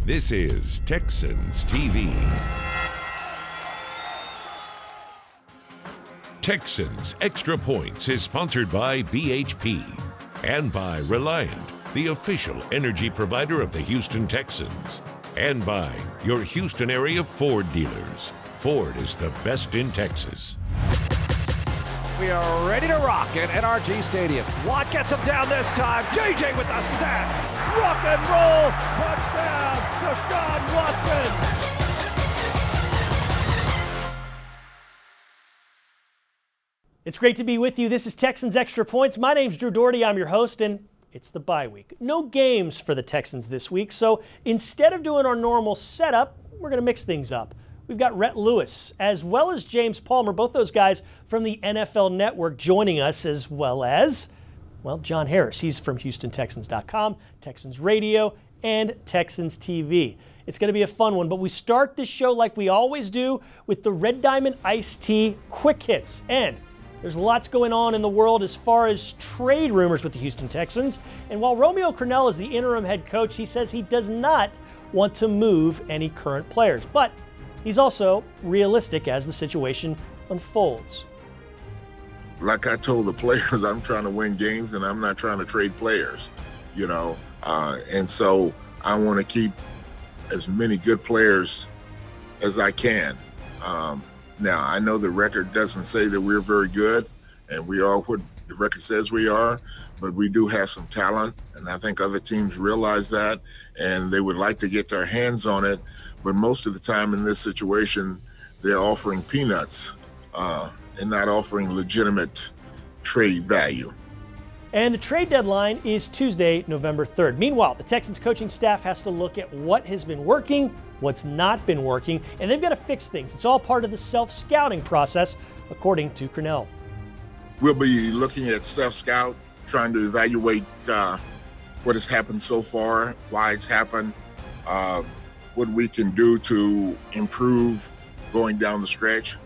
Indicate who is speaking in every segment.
Speaker 1: This is Texans TV. Texans Extra Points is sponsored by BHP and by Reliant, the official energy provider of the Houston Texans, and by your Houston area Ford dealers. Ford is the best in Texas.
Speaker 2: We are ready to rock at NRG Stadium. Watt gets him down this time. JJ with the sack. Rock and roll. Touchdown, Deshaun Watson.
Speaker 3: It's great to be with you. This is Texans Extra Points. My name's Drew Dougherty. I'm your host, and it's the bye week. No games for the Texans this week, so instead of doing our normal setup, we're going to mix things up. We've got Rhett Lewis, as well as James Palmer, both those guys from the NFL Network joining us, as well as, well, John Harris. He's from HoustonTexans.com, Texans Radio, and Texans TV. It's going to be a fun one, but we start this show like we always do with the Red Diamond Iced Tea Quick Hits. And there's lots going on in the world as far as trade rumors with the Houston Texans. And while Romeo Crennel is the interim head coach, he says he does not want to move any current players. But he's also realistic as the situation unfolds.
Speaker 4: Like I told the players, I'm trying to win games and I'm not trying to trade players, you know. And so I want to keep as many good players as I can. Now, I know the record doesn't say that we're very good, and we are what the record says we are, but we do have some talent, and I think other teams realize that, and they would like to get their hands on it. But most of the time in this situation, they're offering peanuts and not offering legitimate trade value.
Speaker 3: And the trade deadline is Tuesday, November 3rd. Meanwhile, the Texans coaching staff has to look at what has been working, what's not been working, and they've got to fix things. It's all part of the self-scouting process, according to Crennel.
Speaker 4: We'll be looking at self-scout, trying to evaluate what has happened so far, why it's happened, what we can do to improve going down the stretch.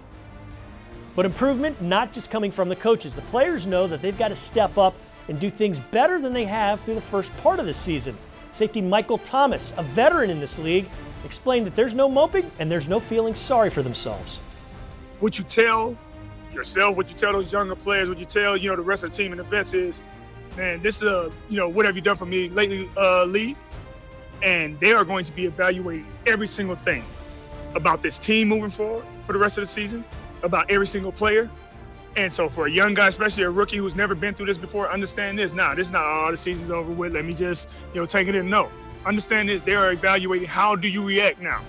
Speaker 3: But improvement not just coming from the coaches. The players know that they've got to step up and do things better than they have through the first part of the season. Safety Michael Thomas, a veteran in this league, explained that there's no moping and there's no feeling sorry for themselves.
Speaker 5: What you tell yourself, what you tell those younger players, what you tell, the rest of the team and the vets is, man, this is what have you done for me lately, league? And they are going to be evaluating every single thing about this team moving forward for the rest of the season, about every single player. And so for a young guy, especially a rookie who's never been through this before, understand this. Nah, this is not, the season's over with. Let me just, take it in. No. Understand this. They are evaluating how do you react now.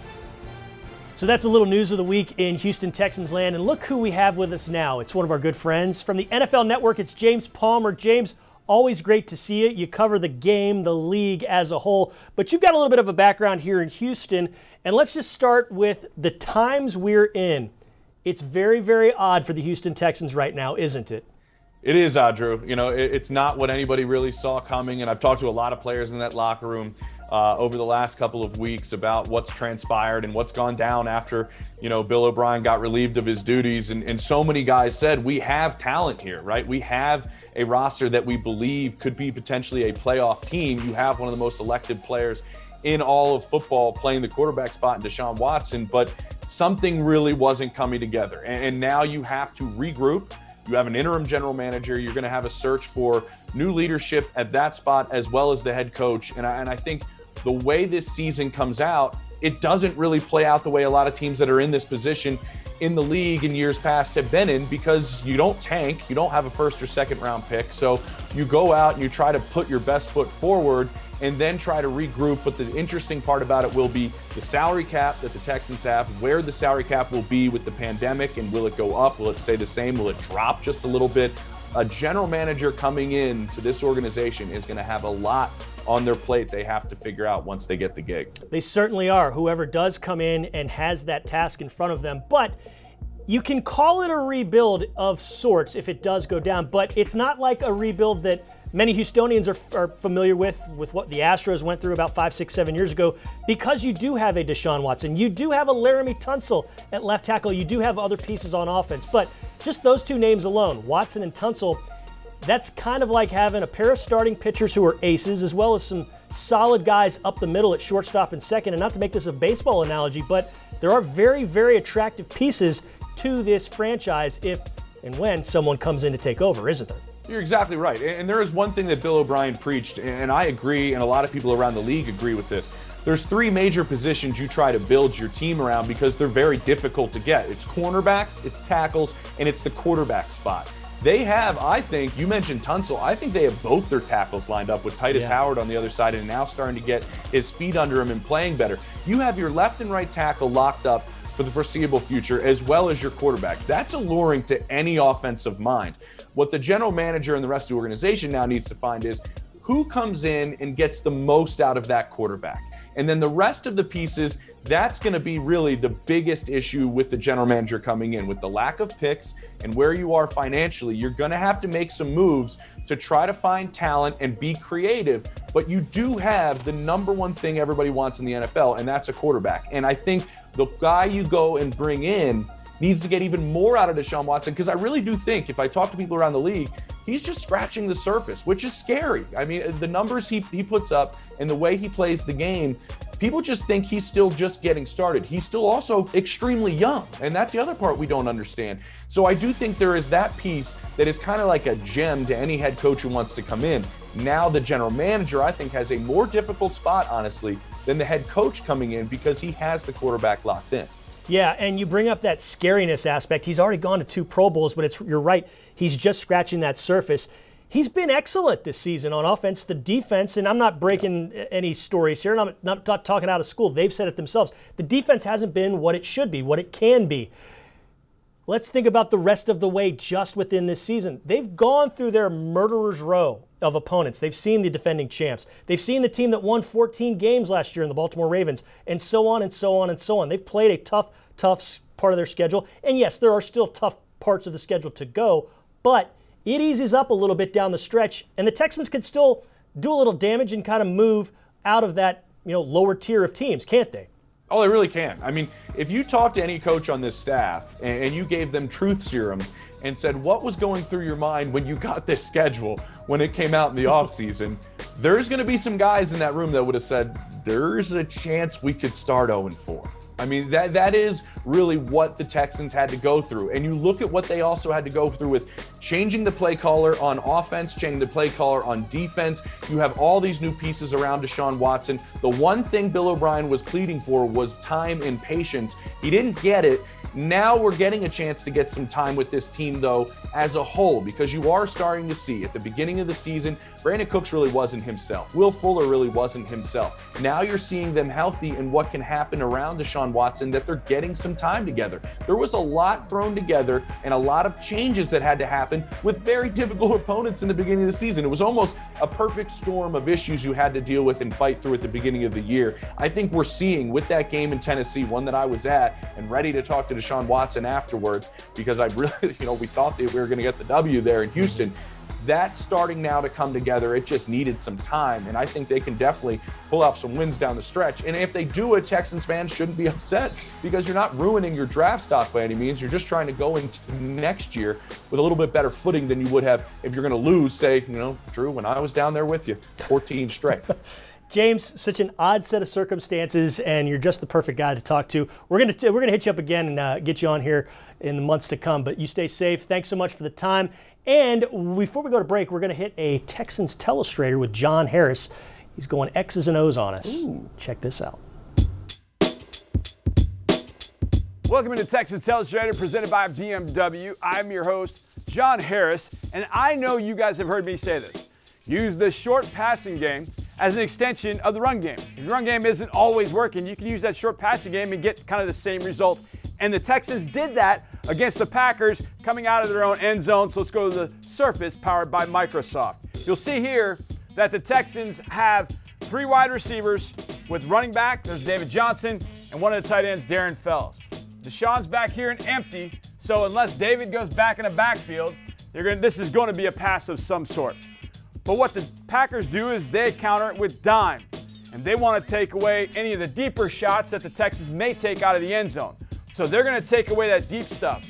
Speaker 3: So that's a little news of the week in Houston Texans land. And look who we have with us now. It's one of our good friends from the NFL Network. It's James Palmer. James, always great to see you. You cover the game, the league as a whole. But you've got a little bit of a background here in Houston. And let's just start with the times we're in. It's very, very odd for the Houston Texans right now, isn't it?
Speaker 6: It is, Drew. It's not what anybody really saw coming, and I've talked to a lot of players in that locker room over the last couple of weeks about what's transpired and what's gone down after, Bill O'Brien got relieved of his duties, and so many guys said, we have talent here, right? We have a roster that we believe could be potentially a playoff team. You have one of the most elected players in all of football playing the quarterback spot in Deshaun Watson, but something really wasn't coming together. And now you have to regroup. You have an interim general manager. You're going to have a search for new leadership at that spot as well as the head coach. And I think the way this season comes out, it doesn't really play out the way a lot of teams that are in this position in the league in years past have been in, because you don't tank, you don't have a first or second round pick. So you go out and you try to put your best foot forward and then try to regroup. But the interesting part about it will be the salary cap that the Texans have, where the salary cap will be with the pandemic, and will it go up? Will it stay the same? Will it drop just a little bit? A general manager coming in to this organization is going to have a lot on their plate they have to figure out once they get the gig.
Speaker 3: They certainly are, whoever does come in and has that task in front of them. But you can call it a rebuild of sorts if it does go down, but it's not like a rebuild that many Houstonians are familiar with what the Astros went through about 5, 6, 7 years ago, because you do have a Deshaun Watson. You do have a Laramie Tunsil at left tackle. You do have other pieces on offense. But just those two names alone, Watson and Tunsil, that's kind of like having a pair of starting pitchers who are aces, as well as some solid guys up the middle at shortstop and second. And not to make this a baseball analogy, but there are very, very attractive pieces to this franchise if and when someone comes in to take over, isn't there?
Speaker 6: You're exactly right. And there is one thing that Bill O'Brien preached, and I agree, and a lot of people around the league agree with this. There's three major positions you try to build your team around because they're very difficult to get. It's cornerbacks, it's tackles, and it's the quarterback spot. They have, I think, you mentioned Tunsil, I think they have both their tackles lined up with Titus Howard on the other side and now starting to get his feet under him and playing better. You have your left and right tackle locked up for the foreseeable future, as well as your quarterback. That's alluring to any offensive mind. What the general manager and the rest of the organization now needs to find is who comes in and gets the most out of that quarterback. And then the rest of the pieces, that's going to be really the biggest issue with the general manager coming in. With the lack of picks and where you are financially, you're going to have to make some moves to try to find talent and be creative. But you do have the number one thing everybody wants in the NFL, and that's a quarterback. And I think the guy you go and bring in needs to get even more out of Deshaun Watson, because I really do think, if I talk to people around the league, he's just scratching the surface, which is scary. I mean, the numbers he puts up and the way he plays the game, people just think he's still just getting started. He's still also extremely young, and that's the other part we don't understand. So I do think there is that piece that is kind of like a gem to any head coach who wants to come in. Now the general manager, I think, has a more difficult spot, honestly, than the head coach coming in because he has the quarterback locked in.
Speaker 3: Yeah, and you bring up that scariness aspect. He's already gone to 2 Pro Bowls, but you're right. He's just scratching that surface. He's been excellent this season on offense. The defense, and I'm not breaking any stories here, and I'm not talking out of school. They've said it themselves. The defense hasn't been what it should be, what it can be. Let's think about the rest of the way just within this season. They've gone through their murderer's row of opponents. They've seen the defending champs. They've seen the team that won 14 games last year in the Baltimore Ravens, and so on and so on and so on. They've played a tough part of their schedule. And yes, there are still tough parts of the schedule to go, but it eases up a little bit down the stretch, and the Texans could still do a little damage and kind of move out of that, lower tier of teams, can't they?
Speaker 6: Oh, they really can. I mean, if you talk to any coach on this staff and you gave them truth serum and said what was going through your mind when you got this schedule, when it came out in the offseason, there's going to be some guys in that room that would have said, there's a chance we could start 0-4. I mean, that is really what the Texans had to go through. And you look at what they also had to go through with changing the play caller on offense, changing the play caller on defense. You have all these new pieces around Deshaun Watson. The one thing Bill O'Brien was pleading for was time and patience. He didn't get it. Now we're getting a chance to get some time with this team, though, as a whole, because you are starting to see at the beginning of the season, Brandon Cooks really wasn't himself. Will Fuller really wasn't himself. Now you're seeing them healthy and what can happen around Deshaun Watson, that they're getting some time together. There was a lot thrown together and a lot of changes that had to happen with very difficult opponents in the beginning of the season. It was almost a perfect storm of issues you had to deal with and fight through at the beginning of the year. I think we're seeing with that game in Tennessee, one that I was at and ready to talk to Deshaun Watson afterwards, because I really, we thought that we were going to get the W there in Houston. That's starting now to come together. It just needed some time, and I think they can definitely pull out some wins down the stretch. And if they do it, Texans fans shouldn't be upset, because you're not ruining your draft stock by any means. You're just trying to go into next year with a little bit better footing than you would have if you're going to lose, say, Drew, when I was down there with you, 14 straight.
Speaker 3: James, such an odd set of circumstances, and you're just the perfect guy to talk to. We're gonna hit you up again and get you on here in the months to come, but you stay safe. Thanks so much for the time. And before we go to break, we're going to hit a Texans Illustrator with John Harris. He's going X's and O's on us. Ooh. Check this out.
Speaker 2: Welcome to Texans Illustrator, presented by BMW. I'm your host, John Harris, and I know you guys have heard me say this. Use the short passing game as an extension of the run game. If your run game isn't always working, you can use that short passing game and get kind of the same result. And the Texans did that against the Packers coming out of their own end zone. So let's go to the Surface powered by Microsoft. You'll see here that the Texans have 3 wide receivers with running back. There's David Johnson, and one of the tight ends, Darren Fells. Deshaun's back here and empty, so unless David goes back in the backfield, this is going to be a pass of some sort. But what the Packers do is they counter it with dime, and they want to take away any of the deeper shots that the Texans may take out of the end zone. So they're going to take away that deep stuff.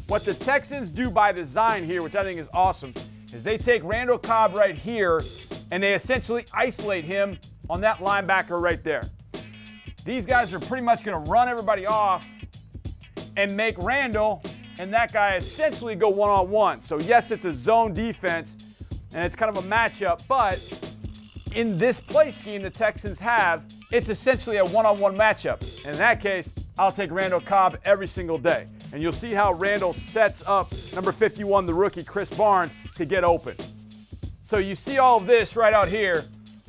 Speaker 2: What the Texans do by design here, which I think is awesome, is they take Randall Cobb right here, and they essentially isolate him
Speaker 7: on that linebacker right there. These guys are pretty much going to run everybody off and make Randall and that guy essentially go one-on-one. So yes, it's a zone defense, and it's kind of a matchup, but in this play scheme the Texans have, it's essentially a one-on-one matchup. And in that case, I'll take Randall Cobb every single day. And you'll see how Randall sets up number 51, the rookie, Chris Barnes, to get open. So you see all of this right out here.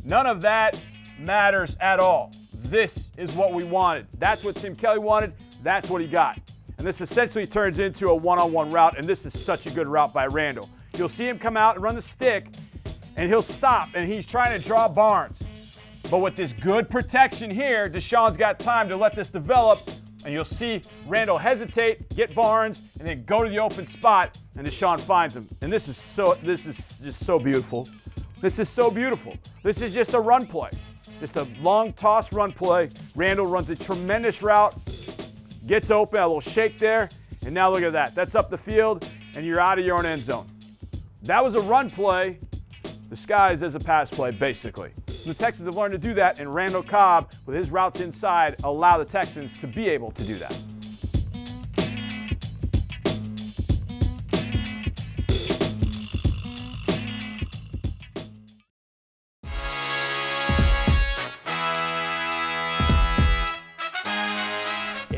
Speaker 7: None of that matters at all. This is what we wanted. That's what Tim Kelly wanted. That's what he got. And this essentially turns into a one-on-one route, and this is such a good route by Randall. You'll see him come out and run the stick, and he'll stop, and he's trying to draw Barnes. But with this good protection here, Deshaun's got time to let this develop, and you'll see Randall hesitate, get Barnes, and then go to the open spot, and Deshaun finds him. And this is just so beautiful. This is so beautiful. This is just a run play. Just a long toss run play. Randall runs a tremendous route, gets open, a little shake there, and now look at that. That's up the field, and you're out of your own end zone. That was a run play disguised as a pass play, basically. The Texans have learned to do that, and Randall Cobb, with his routes inside, allow the Texans to be able to do that.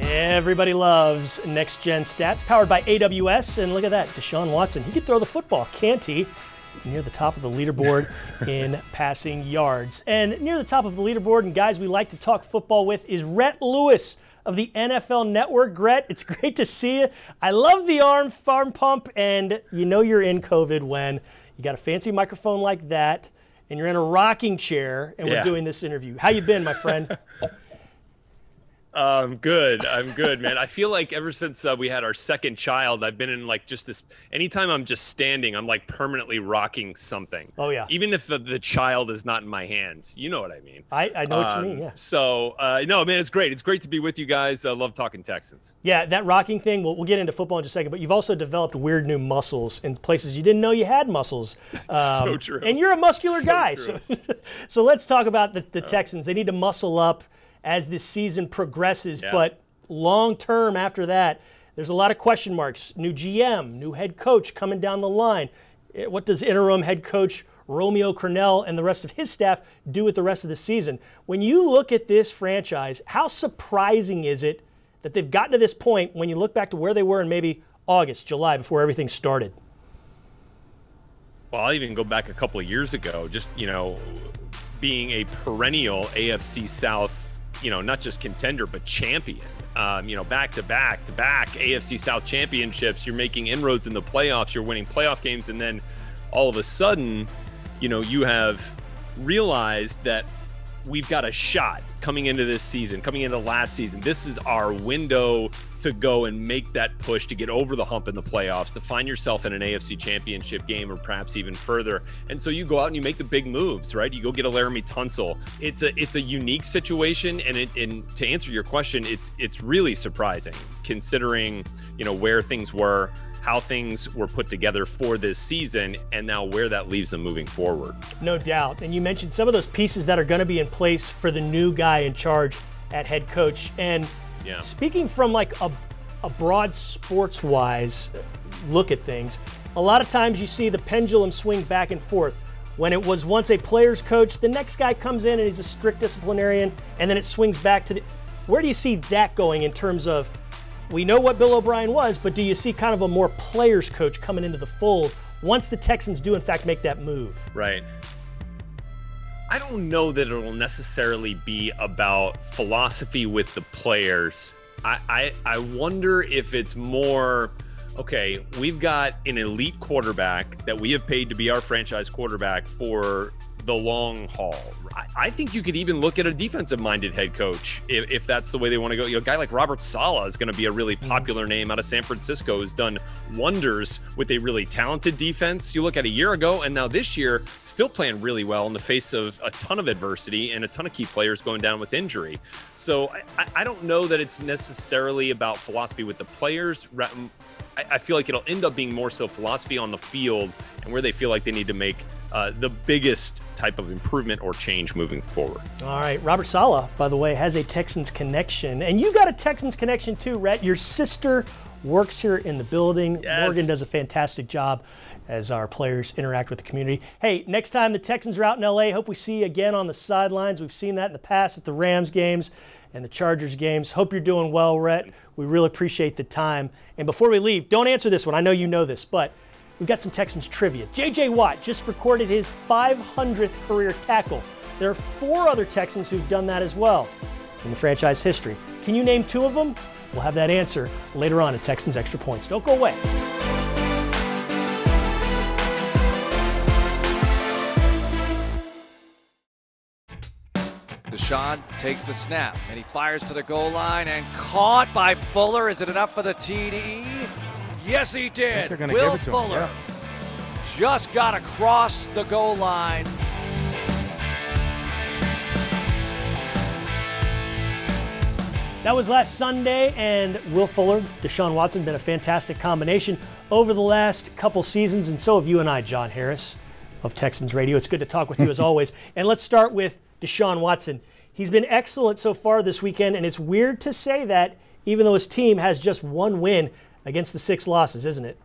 Speaker 3: Everybody loves Next Gen Stats, powered by AWS. And look at that, Deshaun Watson. He could throw the football, can't he? Near the top of the leaderboard in passing yards. And near the top of the leaderboard, and guys we like to talk football with, is Rhett Lewis of the NFL Network. Rhett, it's great to see you. I love the arm pump, and you know you're in COVID when you got a fancy microphone like that, and you're in a rocking chair, and we're doing this interview. How you been, my friend?
Speaker 8: I'm good, man. I feel like ever since we had our second child, I've been in like just this, anytime I'm just standing, I'm like permanently rocking something.
Speaker 3: Oh yeah.
Speaker 8: Even if the child is not in my hands, you know what I mean.
Speaker 3: I know what you mean, yeah.
Speaker 8: So, no, man, it's great. It's great to be with you guys. I love talking Texans.
Speaker 3: Yeah, that rocking thing, we'll get into football in just a second, but you've also developed weird new muscles in places you didn't know you had muscles.
Speaker 8: So true.
Speaker 3: And you're a muscular guy. So let's talk about the Texans. They need to muscle up as this season progresses, but long-term after that, there's a lot of question marks. New GM, new head coach coming down the line. What does interim head coach Romeo Crennel and the rest of his staff do with the rest of the season? When you look at this franchise, how surprising is it that they've gotten to this point when you look back to where they were in maybe August, July, before everything started?
Speaker 8: Well, I'll even go back a couple of years ago, just, being a perennial AFC South, not just contender, but champion, back-to-back AFC South championships. You're making inroads in the playoffs. You're winning playoff games. And then all of a sudden, you have realized that we've got a shot coming into this season, coming into last season. This is our window to go and make that push to get over the hump in the playoffs, to find yourself in an AFC championship game or perhaps even further. And so you go out and you make the big moves, right? You go get a Laramie Tunsil. It's a unique situation, and to answer your question, it's really surprising considering, where things were, how things were put together for this season, and now where that leaves them moving forward.
Speaker 3: No doubt. And you mentioned some of those pieces that are going to be in place for the new guy in charge at head coach. And speaking from like a broad sports-wise look at things, a lot of times you see the pendulum swing back and forth. When it was once a player's coach, the next guy comes in and he's a strict disciplinarian, and then it swings back to the... Where do you see that going in terms of, we know what Bill O'Brien was, but do you see kind of a more player's coach coming into the fold once the Texans do in fact make that move?
Speaker 8: Right. I don't know that it'll necessarily be about philosophy with the players. I wonder if it's more, okay, we've got an elite quarterback that we have paid to be our franchise quarterback for the long haul. I think you could even look at a defensive-minded head coach if that's the way they want to go. A guy like Robert Saleh is going to be a really popular name out of San Francisco, who's done wonders with a really talented defense. You look at a year ago, and now this year, still playing really well in the face of a ton of adversity and a ton of key players going down with injury. So I don't know that it's necessarily about philosophy with the players. I feel like it'll end up being more so philosophy on the field and where they feel like they need to make the biggest type of improvement or change moving forward.
Speaker 3: All right, Robert Saleh, by the way, has a Texans connection, and you got a Texans connection too, Rhett. Your sister works here in the building.
Speaker 8: Yes.
Speaker 3: Morgan does a fantastic job as our players interact with the community. Hey, next time the Texans are out in LA, hope we see you again on the sidelines. We've seen that in the past at the Rams games and the Chargers games. Hope you're doing well, Rhett. We really appreciate the time. And before we leave, don't answer this one. I know you know this, but we've got some Texans trivia. J.J. Watt just recorded his 500th career tackle. There are 4 other Texans who've done that as well in the franchise history. Can you name 2 of them? We'll have that answer later on at Texans Extra Points. Don't go away.
Speaker 2: Deshaun takes the snap, and he fires to the goal line, and caught by Fuller. Is it enough for the TD? Yes, he did. Will Fuller just got across the goal line.
Speaker 3: That was last Sunday, and Will Fuller, Deshaun Watson, been a fantastic combination over the last couple seasons, and so have you and I, John Harris of Texans Radio. It's good to talk with you as always. And let's start with Deshaun Watson. He's been excellent so far this weekend, and it's weird to say that even though his team has just 1 win against the 6 losses, isn't it?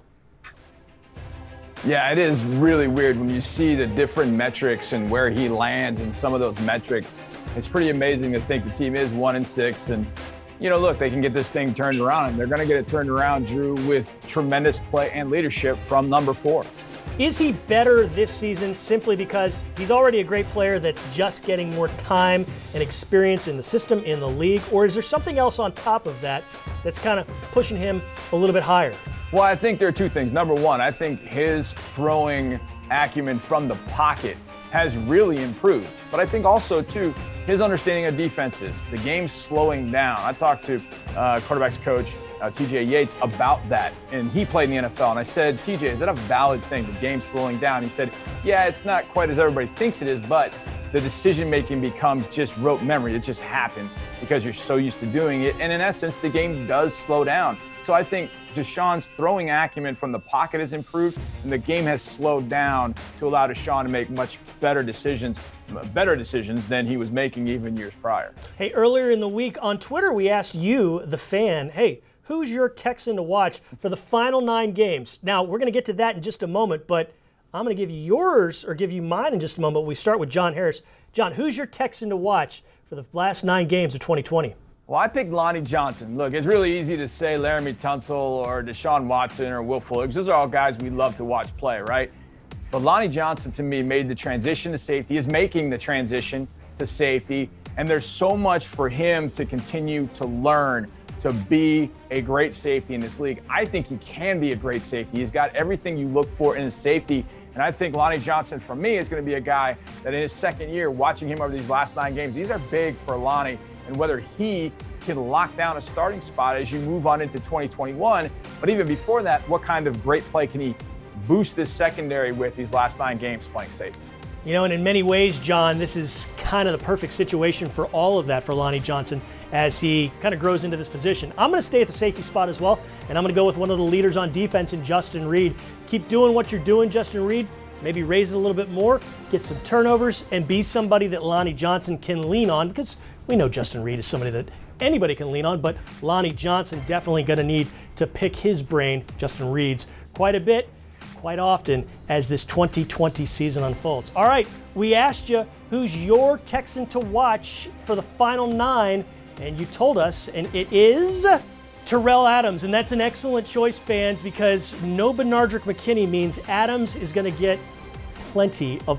Speaker 7: Yeah, it is really weird when you see the different metrics and where he lands in some of those metrics. It's pretty amazing to think the team is 1-6, and you know, look, they can get this thing turned around, and they're going to get it turned around, Drew, with tremendous play and leadership from number 4.
Speaker 3: Is he better this season simply because he's already a great player that's just getting more time and experience in the system, in the league, or is there something else on top of that that's kind of pushing him a little bit higher?
Speaker 7: Well, I think there are 2 things. Number 1, I think his throwing acumen from the pocket has really improved. But I think also, too, his understanding of defenses, the game's slowing down. I talked to quarterback's coach, TJ Yates, about that, and he played in the NFL. And I said, TJ, is that a valid thing, the game's slowing down? He said, yeah, it's not quite as everybody thinks it is, but the decision-making becomes just rote memory. It just happens because you're so used to doing it. And in essence, the game does slow down. So I think Deshaun's throwing acumen from the pocket has improved, and the game has slowed down to allow Deshaun to make much better decisions than he was making even years prior.
Speaker 3: Hey, earlier in the week on Twitter, we asked you, the fan, hey, who's your Texan to watch for the final 9 games? Now, we're going to get to that in just a moment, but I'm going to give you yours or give you mine in just a moment. We start with John Harris. John, who's your Texan to watch for the last 9 games of 2020?
Speaker 7: Well, I picked Lonnie Johnson. Look, it's really easy to say Laramie Tunsil or Deshaun Watson or Will Fuller, because those are all guys we love to watch play, right? But Lonnie Johnson, to me, made the transition to safety, is making the transition to safety, and there's so much for him to continue to learn to be a great safety in this league. I think he can be a great safety. He's got everything you look for in a safety, and I think Lonnie Johnson, for me, is going to be a guy that in his second year, watching him over these last 9 games, these are big for Lonnie, and whether he can lock down a starting spot as you move on into 2021. But even before that, what kind of great play can he boost this secondary with these last 9 games playing safety?
Speaker 3: You know, and in many ways, John, this is kind of the perfect situation for all of that for Lonnie Johnson as he kind of grows into this position. I'm going to stay at the safety spot as well, and I'm going to go with one of the leaders on defense in Justin Reed. Keep doing what you're doing, Justin Reed. Maybe raise it a little bit more, get some turnovers, and be somebody that Lonnie Johnson can lean on, because we know Justin Reed is somebody that anybody can lean on, but Lonnie Johnson definitely going to need to pick his brain, Justin Reed's, quite a bit, quite often as this 2020 season unfolds. All right, we asked you who's your Texan to watch for the final 9, and you told us, and it is Terrell Adams, and that's an excellent choice, fans, because no Benardrick McKinney means Adams is going to get plenty of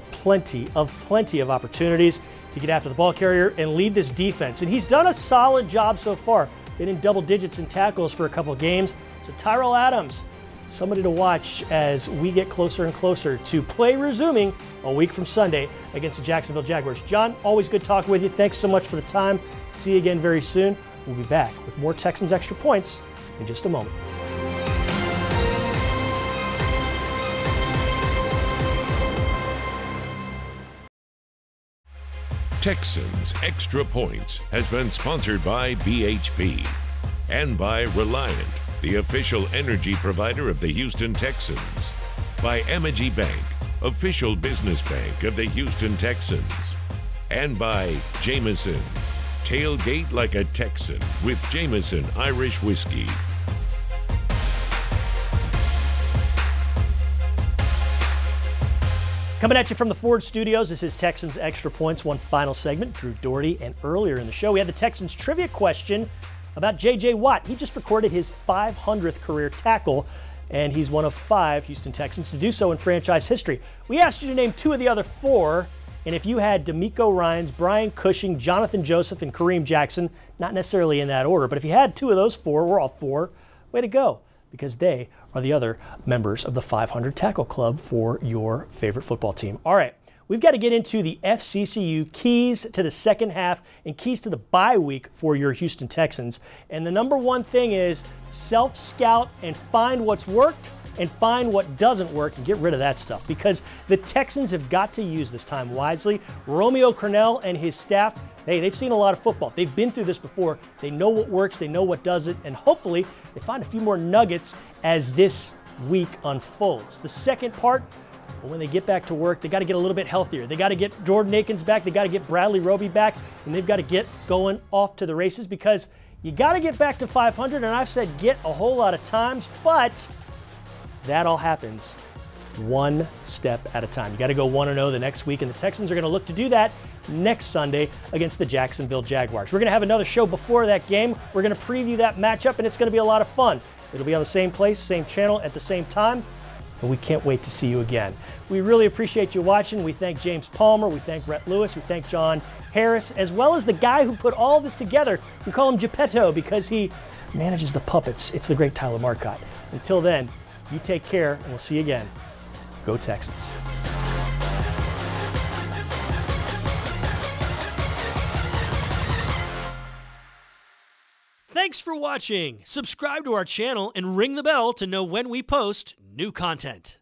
Speaker 3: opportunities to get after the ball carrier and lead this defense. And he's done a solid job so far. Been in double digits in tackles for a couple of games. So Terrell Adams, somebody to watch as we get closer and closer to play resuming a week from Sunday against the Jacksonville Jaguars. John, always good talking with you. Thanks so much for the time. See you again very soon. We'll be back with more Texans Extra Points in just a moment.
Speaker 1: Texans Extra Points has been sponsored by BHP and by Reliant, the official energy provider of the Houston Texans, by Amagi Bank, official business bank of the Houston Texans. And by Jameson. Tailgate like a Texan with Jameson Irish Whiskey.
Speaker 3: Coming at you from the Ford Studios, this is Texans Extra Points, one final segment. Drew Dougherty, and earlier in the show, we had the Texans trivia question about J.J. Watt. He just recorded his 500th career tackle, and he's one of 5 Houston Texans to do so in franchise history. We asked you to name 2 of the other 4, and if you had D'Amico Ryans, Brian Cushing, Jonathan Joseph, and Kareem Jackson, not necessarily in that order, but if you had 2 of those 4, we're all 4, way to go, because they are the other members of the 500 Tackle Club for your favorite football team. All right, we've got to get into the FCCU keys to the second half and keys to the bye week for your Houston Texans. And the number one thing is self-scout and find what's worked and find what doesn't work and get rid of that stuff, because the Texans have got to use this time wisely. Romeo Crennel and his staff, hey, they've seen a lot of football. They've been through this before. They know what works, they know what doesn't, and hopefully they find a few more nuggets as this week unfolds. The second part, well, when they get back to work, they got to get a little bit healthier. They got to get Jordan Akins back, they got to get Bradley Roby back, and they've got to get going off to the races, because you got to get back to 500, and I've said get a whole lot of times, but that all happens one step at a time. You got to go 1-0 the next week, and the Texans are going to look to do that next Sunday against the Jacksonville Jaguars. We're going to have another show before that game. We're going to preview that matchup, and it's going to be a lot of fun. It'll be on the same place, same channel, at the same time, and we can't wait to see you again. We really appreciate you watching. We thank James Palmer, we thank Brett Lewis, we thank John Harris, as well as the guy who put all this together. We call him Geppetto because he manages the puppets. It's the great Tyler Marcotte. Until then, you take care, and we'll see you again. Go Texans. Thanks for watching. Subscribe to our channel and ring the bell to know when we post new content.